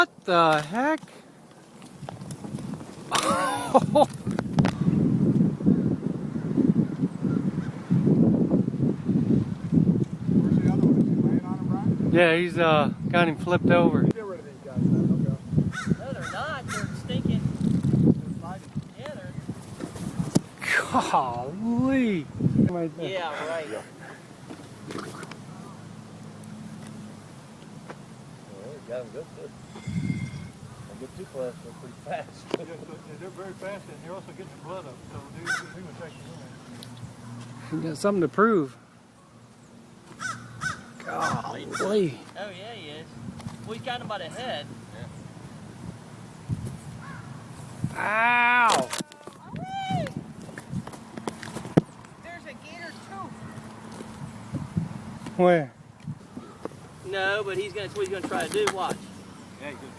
What the heck? Where's the other one? Is he laying on him, Brian? Yeah, he's got him flipped over. Get rid of these guys, man. They'll go. No, they're not. They're stinking. They're fighting. Yeah, they're. Golly. Yeah, right. Well, we got them good. Don't get too close, they're pretty fast. They're very fast, and you're also getting the blood up, so they will take you in. You got something to prove. Golly. Oh, yeah, he is. Well, he's got him by the head. Ow! There's a gator tooth. Where? No, but that's what he's gonna try to do. Watch. Yeah,